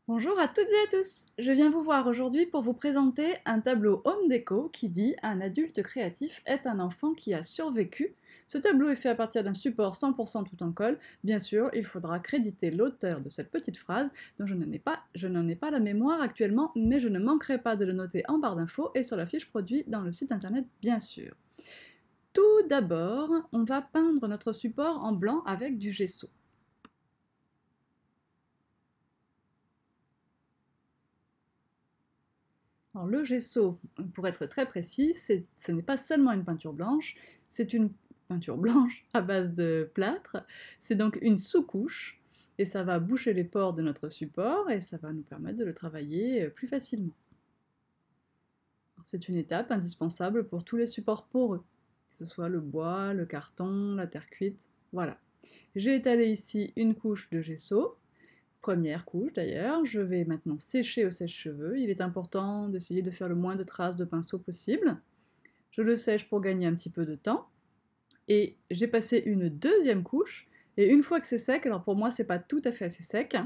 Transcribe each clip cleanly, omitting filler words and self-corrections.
Bonjour à toutes et à tous, je viens vous voir aujourd'hui pour vous présenter un tableau Home Déco qui dit «Un adulte créatif est un enfant qui a survécu». Ce tableau est fait à partir d'un support 100% tout en colle. Bien sûr, il faudra créditer l'auteur de cette petite phrase dont je n'en ai pas la mémoire actuellement, mais je ne manquerai pas de le noter en barre d'infos et sur la fiche produit dans le site internet bien sûr. Tout d'abord, on va peindre notre support en blanc avec du gesso. Alors, le gesso, pour être très précis, ce n'est pas seulement une peinture blanche, c'est une peinture blanche à base de plâtre. C'est donc une sous-couche et ça va boucher les pores de notre support et ça va nous permettre de le travailler plus facilement. C'est une étape indispensable pour tous les supports poreux, que ce soit le bois, le carton, la terre cuite, voilà. J'ai étalé ici une couche de gesso. Première couche d'ailleurs, je vais maintenant sécher au sèche-cheveux. Il est important d'essayer de faire le moins de traces de pinceau possible. Je le sèche pour gagner un petit peu de temps. Et j'ai passé une deuxième couche. Et une fois que c'est sec, alors pour moi c'est pas tout à fait assez sec,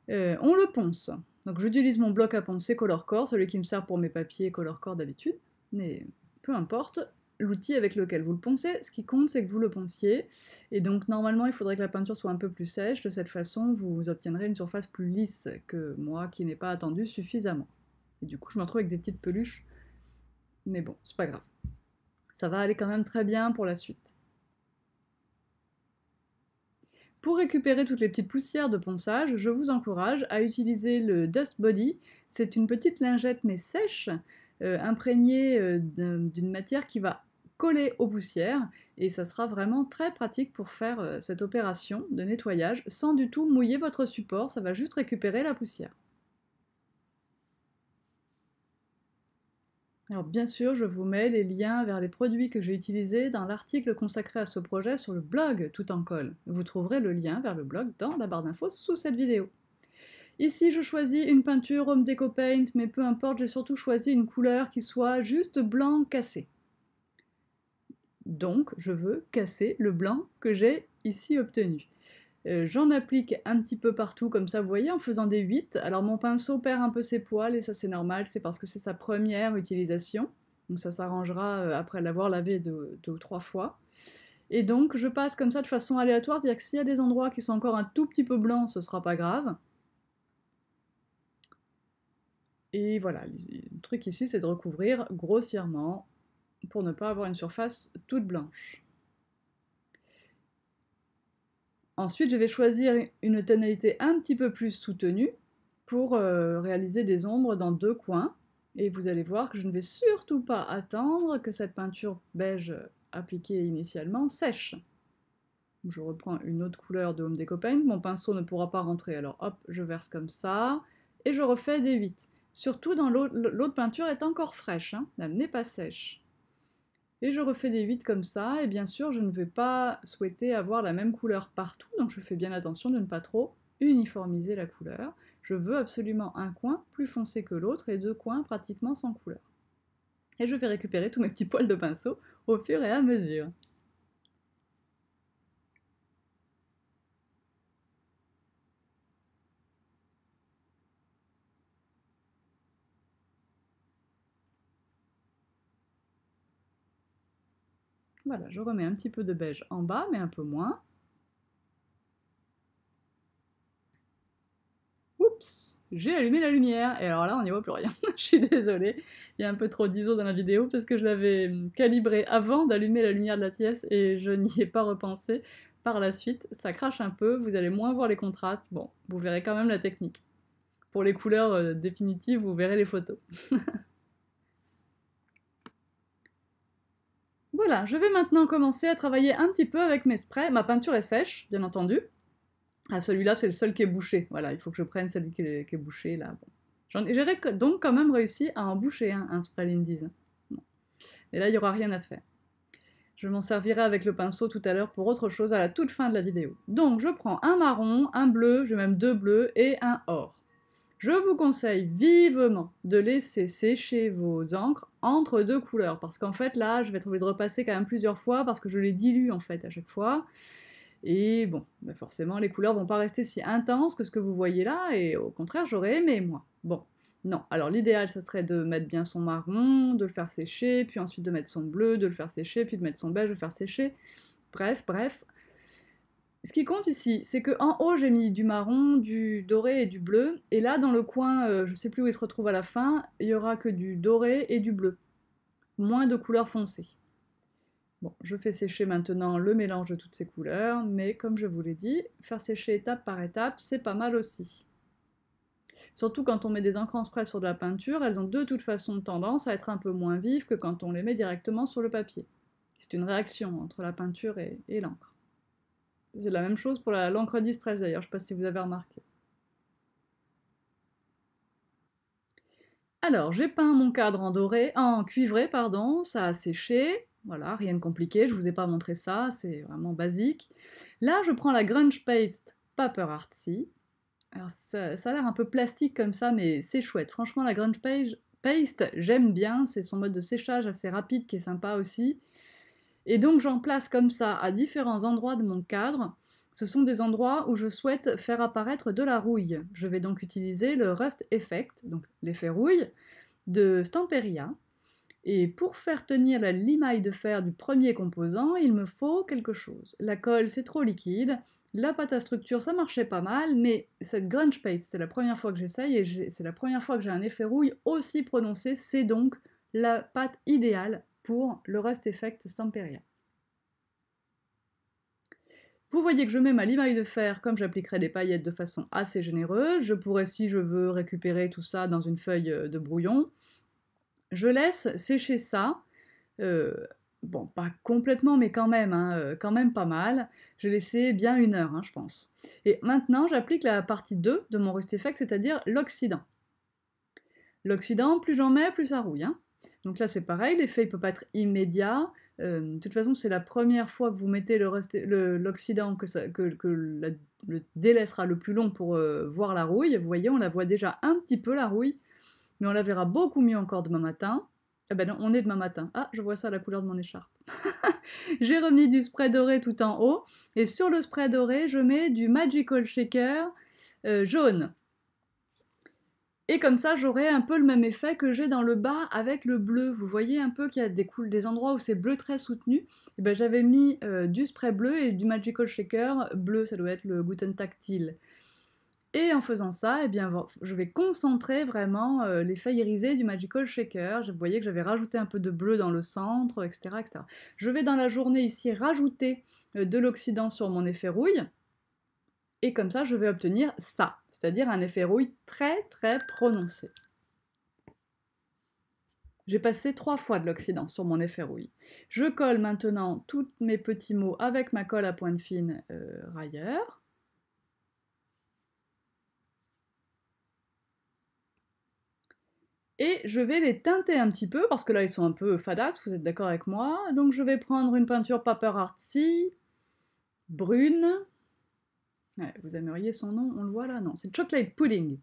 on le ponce. Donc j'utilise mon bloc à poncer Colorcore, celui qui me sert pour mes papiers Colorcore d'habitude. Mais peu importe, l'outil avec lequel vous le poncez, ce qui compte c'est que vous le ponciez, et donc normalement il faudrait que la peinture soit un peu plus sèche, de cette façon vous obtiendrez une surface plus lisse que moi qui n'ai pas attendu suffisamment. Et du coup je me retrouve avec des petites peluches, mais bon, c'est pas grave. Ça va aller quand même très bien pour la suite. Pour récupérer toutes les petites poussières de ponçage, je vous encourage à utiliser le Dust Body. C'est une petite lingette mais sèche, imprégnée d'une matière qui va coller aux poussières, et ça sera vraiment très pratique pour faire cette opération de nettoyage sans du tout mouiller votre support, ça va juste récupérer la poussière. Alors bien sûr, je vous mets les liens vers les produits que j'ai utilisés dans l'article consacré à ce projet sur le blog Tout en colle. Vous trouverez le lien vers le blog dans la barre d'infos sous cette vidéo. Ici, je choisis une peinture Home Deco Paint, mais peu importe, j'ai surtout choisi une couleur qui soit juste blanc cassé. Donc, je veux casser le blanc que j'ai ici obtenu. J'en applique un petit peu partout comme ça, vous voyez, en faisant des 8. Alors mon pinceau perd un peu ses poils et ça c'est normal, c'est parce que c'est sa première utilisation. Donc ça s'arrangera après l'avoir lavé deux ou trois fois. Et donc je passe comme ça de façon aléatoire, c'est-à-dire que s'il y a des endroits qui sont encore un tout petit peu blancs, ce sera pas grave. Et voilà, le truc ici c'est de recouvrir grossièrement pour ne pas avoir une surface toute blanche. Ensuite, je vais choisir une tonalité un petit peu plus soutenue pour réaliser des ombres dans deux coins. Et vous allez voir que je ne vais surtout pas attendre que cette peinture beige appliquée initialement sèche. Je reprends une autre couleur de Home Deco Paint. Mon pinceau ne pourra pas rentrer, alors hop, je verse comme ça. Et je refais des 8. Surtout dans l'autre peinture est encore fraîche, hein, elle n'est pas sèche. Et je refais des 8 comme ça, et bien sûr je ne vais pas souhaiter avoir la même couleur partout, donc je fais bien attention de ne pas trop uniformiser la couleur. Je veux absolument un coin plus foncé que l'autre et deux coins pratiquement sans couleur. Et je vais récupérer tous mes petits poils de pinceau au fur et à mesure. Voilà, je remets un petit peu de beige en bas, mais un peu moins. Oups, j'ai allumé la lumière, et alors là on n'y voit plus rien, je suis désolée, il y a un peu trop d'ISO dans la vidéo parce que je l'avais calibré avant d'allumer la lumière de la pièce et je n'y ai pas repensé par la suite, ça crache un peu, vous allez moins voir les contrastes, bon, vous verrez quand même la technique. Pour les couleurs définitives, vous verrez les photos. Voilà, je vais maintenant commencer à travailler un petit peu avec mes sprays, ma peinture est sèche, bien entendu. Ah, celui-là, c'est le seul qui est bouché. Voilà, il faut que je prenne celui qui est bouché, là. Bon. J'ai donc quand même réussi à en boucher un spray Lindy's. Bon. Et là, il n'y aura rien à faire. Je m'en servirai avec le pinceau tout à l'heure pour autre chose à la toute fin de la vidéo. Donc, je prends un marron, un bleu, j'ai même deux bleus et un or. Je vous conseille vivement de laisser sécher vos encres entre deux couleurs, parce qu'en fait, là, je vais être obligée de repasser quand même plusieurs fois, parce que je les dilue, en fait, à chaque fois. Et bon, bah forcément, les couleurs vont pas rester si intenses que ce que vous voyez là, et au contraire, j'aurais aimé, moi. Bon, non. Alors l'idéal, ça serait de mettre bien son marron, de le faire sécher, puis ensuite de mettre son bleu, de le faire sécher, puis de mettre son beige, de le faire sécher. Bref, bref. Ce qui compte ici, c'est que en haut, j'ai mis du marron, du doré et du bleu, et là, dans le coin, je sais plus où il se retrouve à la fin, il y aura que du doré et du bleu. Moins de couleurs foncées. Bon, je fais sécher maintenant le mélange de toutes ces couleurs, mais comme je vous l'ai dit, faire sécher étape par étape, c'est pas mal aussi. Surtout quand on met des encres en spray sur de la peinture, elles ont de toute façon tendance à être un peu moins vives que quand on les met directement sur le papier. C'est une réaction entre la peinture et l'encre. C'est la même chose pour l'encre Distress d'ailleurs, je ne sais pas si vous avez remarqué. Alors, j'ai peint mon cadre en cuivré, pardon, ça a séché. Voilà, rien de compliqué, je vous ai pas montré ça, c'est vraiment basique. Là, je prends la Grunge Paste Paper Artsy. Alors, ça a l'air un peu plastique comme ça, mais c'est chouette. Franchement, la Grunge Paste, j'aime bien, c'est son mode de séchage assez rapide qui est sympa aussi. Et donc, j'en place comme ça à différents endroits de mon cadre. Ce sont des endroits où je souhaite faire apparaître de la rouille. Je vais donc utiliser le Rust Effect, donc l'effet rouille, de Stamperia. Et pour faire tenir la limaille de fer du premier composant, il me faut quelque chose. La colle, c'est trop liquide. La pâte à structure, ça marchait pas mal, mais cette Grunge Paste, c'est la première fois que j'essaye et c'est la première fois que j'ai un effet rouille aussi prononcé. C'est donc la pâte idéale pour le Rust Effect Stamperia. Vous voyez que je mets ma limaille de fer comme j'appliquerai des paillettes de façon assez généreuse. Je pourrais, si je veux, récupérer tout ça dans une feuille de brouillon. Je laisse sécher ça. Bon, pas complètement, mais quand même, hein, quand même pas mal. J'ai laissé bien 1 heure, hein, je pense. Et maintenant, j'applique la partie 2 de mon Rust Effect, c'est-à-dire l'oxydant. L'oxydant, plus j'en mets, plus ça rouille, hein. Donc là, c'est pareil, l'effet ne peut pas être immédiat. De toute façon, c'est la première fois que vous mettez l'oxydant que le délai sera le plus long pour voir la rouille. Vous voyez, on la voit déjà un petit peu, la rouille, mais on la verra beaucoup mieux encore demain matin. Eh ben non, on est demain matin. Ah, je vois ça à la couleur de mon écharpe. J'ai remis du spray doré tout en haut, et sur le spray doré, je mets du Magical Shaker jaune. Et comme ça, j'aurai un peu le même effet que j'ai dans le bas avec le bleu. Vous voyez un peu qu'il y a des endroits où c'est bleu très soutenu. Et ben, j'avais mis du spray bleu et du Magical Shaker bleu, ça doit être le Guten Tactile. Et en faisant ça, eh bien, je vais concentrer vraiment l'effet irisé du Magical Shaker. Vous voyez que j'avais rajouté un peu de bleu dans le centre, etc., etc. Je vais dans la journée ici rajouter de l'oxydant sur mon effet rouille. Et comme ça, je vais obtenir ça, c'est-à-dire un effet rouille très très prononcé. J'ai passé 3 fois de l'oxydant sur mon effet rouille. Je colle maintenant tous mes petits mots avec ma colle à pointe fine railleur. Et je vais les teinter un petit peu, parce que là ils sont un peu fadasses, vous êtes d'accord avec moi. Donc je vais prendre une peinture Paper Artsy, brune. Ouais, vous aimeriez son nom, on le voit là? Non, c'est Chocolate Pudding.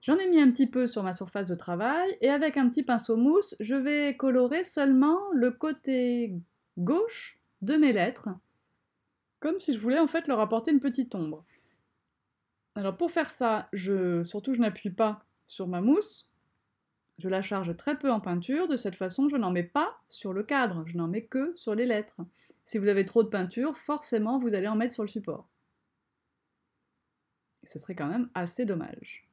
J'en ai mis un petit peu sur ma surface de travail, et avec un petit pinceau mousse, je vais colorer seulement le côté gauche de mes lettres, comme si je voulais en fait leur apporter une petite ombre. Alors pour faire ça, surtout je n'appuie pas sur ma mousse, je la charge très peu en peinture, de cette façon je n'en mets pas sur le cadre, je n'en mets que sur les lettres. Si vous avez trop de peinture, forcément vous allez en mettre sur le support. Et ce serait quand même assez dommage.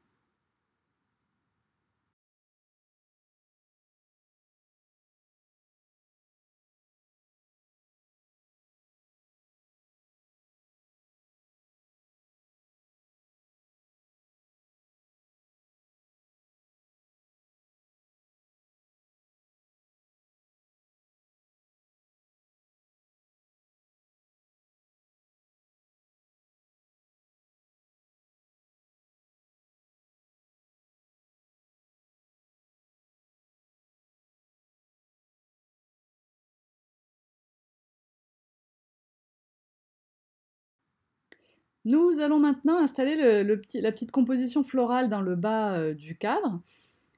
Nous allons maintenant installer la petite composition florale dans le bas du cadre.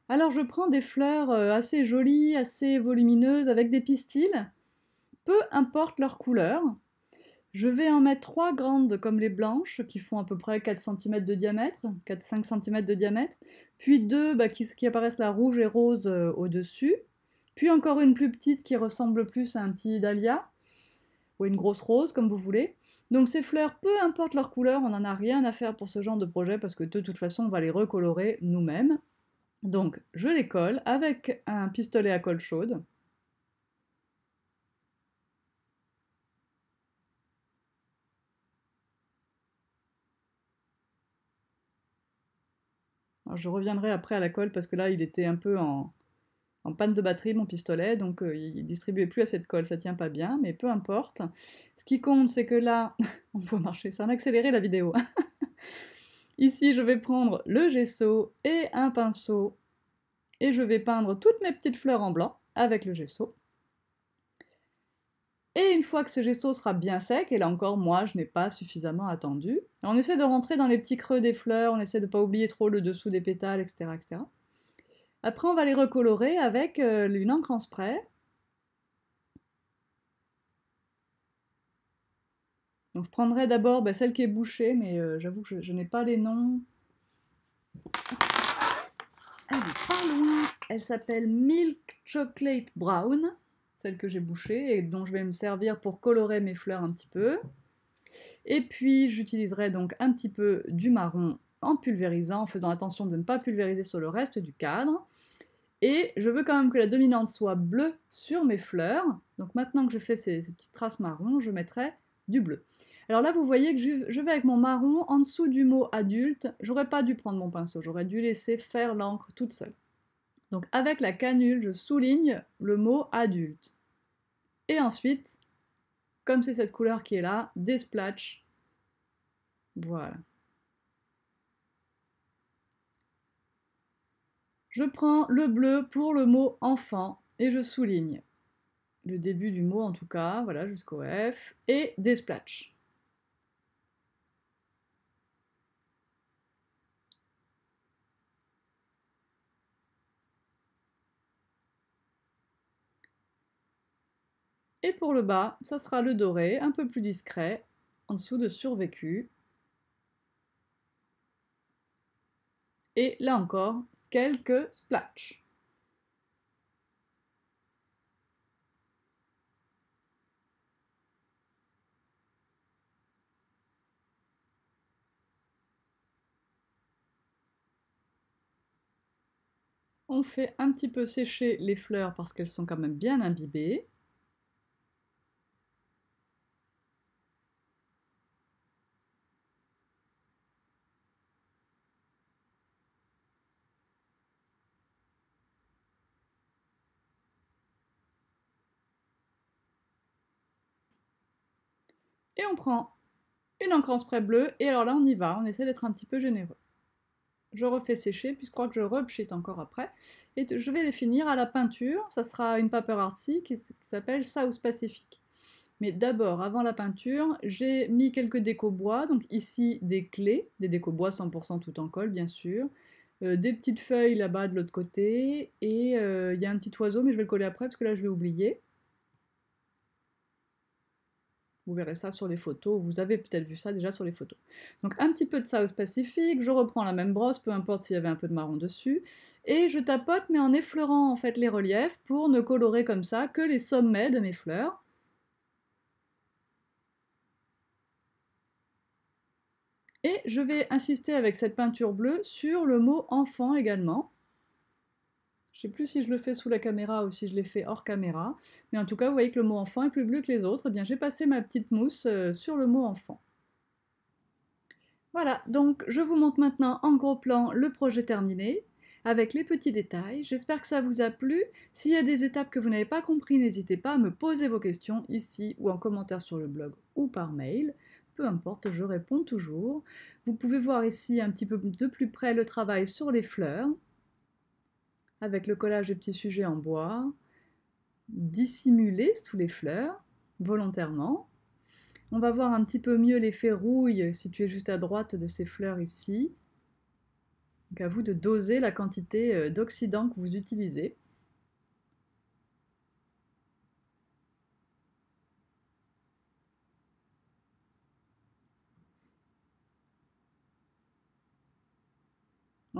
Alors je prends des fleurs assez jolies, assez volumineuses, avec des pistils. peu importe leur couleur. Je vais en mettre 3 grandes comme les blanches, qui font à peu près 4 cm de diamètre, 4-5 cm de diamètre, puis 2 qui apparaissent là rouge et rose au-dessus, puis encore une plus petite qui ressemble plus à un petit dahlia, ou une grosse rose, comme vous voulez. Donc ces fleurs, peu importe leur couleur, on n'en a rien à faire pour ce genre de projet, parce que de toute façon, on va les recolorer nous-mêmes. Donc je les colle avec un pistolet à colle chaude. Alors, je reviendrai après à la colle parce que là il était un peu en panne de batterie mon pistolet, donc il distribuait plus assez de colle, ça tient pas bien, mais peu importe. Ce qui compte c'est que là, on peut marcher, c'est en accéléré la vidéo. Ici je vais prendre le gesso et un pinceau et je vais peindre toutes mes petites fleurs en blanc avec le gesso. Et une fois que ce gesso sera bien sec, et là encore, moi, je n'ai pas suffisamment attendu, on essaie de rentrer dans les petits creux des fleurs, on essaie de ne pas oublier trop le dessous des pétales, etc., etc. Après, on va les recolorer avec une encre en spray. Donc, je prendrai d'abord celle qui est bouchée, mais j'avoue que je n'ai pas les noms. Elle n'est pas loin. Elle s'appelle Milk Chocolate Brown, celle que j'ai bouchée et dont je vais me servir pour colorer mes fleurs un petit peu. Et puis j'utiliserai donc un petit peu du marron en pulvérisant, en faisant attention de ne pas pulvériser sur le reste du cadre. Et je veux quand même que la dominante soit bleue sur mes fleurs. Donc maintenant que je fais ces petites traces marron, je mettrai du bleu. Alors là, vous voyez que je vais avec mon marron en dessous du mot adulte. J'aurais pas dû prendre mon pinceau, j'aurais dû laisser faire l'encre toute seule. Donc avec la canule, je souligne le mot adulte. Et ensuite, comme c'est cette couleur qui est là, des splashs. Voilà. Je prends le bleu pour le mot enfant et je souligne le début du mot en tout cas, voilà, jusqu'au F, et des splashs. Et pour le bas, ça sera le doré, un peu plus discret, en dessous de survécu. Et là encore, quelques splashs. On fait un petit peu sécher les fleurs parce qu'elles sont quand même bien imbibées. Et on prend une encre en spray bleu, et alors là on y va, on essaie d'être un petit peu généreux. Je refais sécher, puis je crois que je repchite encore après. Et je vais les finir à la peinture, ça sera une paper artsy qui s'appelle South Pacific. Mais d'abord, avant la peinture, j'ai mis quelques décos bois, donc ici des clés, des décos bois 100% tout en colle bien sûr, des petites feuilles là-bas de l'autre côté, et il y a un petit oiseau, mais je vais le coller après parce que là je vais oublier. Vous verrez ça sur les photos, vous avez peut-être vu ça déjà sur les photos. Donc un petit peu de South Pacific, je reprends la même brosse, peu importe s'il y avait un peu de marron dessus, et je tapote mais en effleurant en fait les reliefs pour ne colorer comme ça que les sommets de mes fleurs. Et je vais insister avec cette peinture bleue sur le mot enfant également. Je ne sais plus si je le fais sous la caméra ou si je l'ai fait hors caméra, mais en tout cas vous voyez que le mot enfant est plus bleu que les autres. Eh bien j'ai passé ma petite mousse sur le mot enfant. Voilà, donc je vous montre maintenant en gros plan le projet terminé, avec les petits détails. J'espère que ça vous a plu. S'il y a des étapes que vous n'avez pas compris, n'hésitez pas à me poser vos questions ici ou en commentaire sur le blog ou par mail. Peu importe, je réponds toujours. Vous pouvez voir ici un petit peu de plus près le travail sur les fleurs, avec le collage des petits sujets en bois, dissimulés sous les fleurs, volontairement. On va voir un petit peu mieux l'effet rouille situé juste à droite de ces fleurs ici. Donc à vous de doser la quantité d'oxydant que vous utilisez.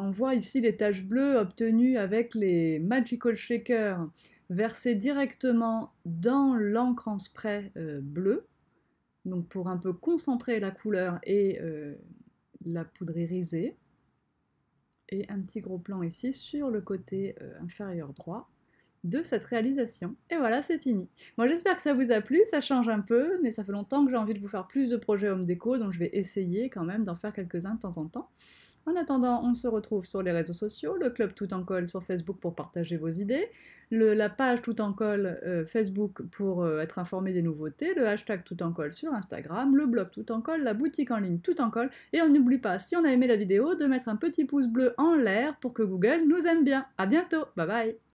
On voit ici les taches bleues obtenues avec les Magical Shakers versées directement dans l'encre en spray bleue, donc pour un peu concentrer la couleur et la poudre irisée. Et un petit gros plan ici sur le côté inférieur droit de cette réalisation. Et voilà, c'est fini. Moi, j'espère que ça vous a plu, ça change un peu, mais ça fait longtemps que j'ai envie de vous faire plus de projets home déco, donc je vais essayer quand même d'en faire quelques-uns de temps en temps. En attendant, on se retrouve sur les réseaux sociaux, le club Tout en Colle sur Facebook pour partager vos idées, la page Tout en Colle Facebook pour être informé des nouveautés, le hashtag Tout en Colle sur Instagram, le blog Tout en Colle, la boutique en ligne Tout en Colle, et on n'oublie pas, si on a aimé la vidéo, de mettre un petit pouce bleu en l'air pour que Google nous aime bien. A bientôt, bye bye.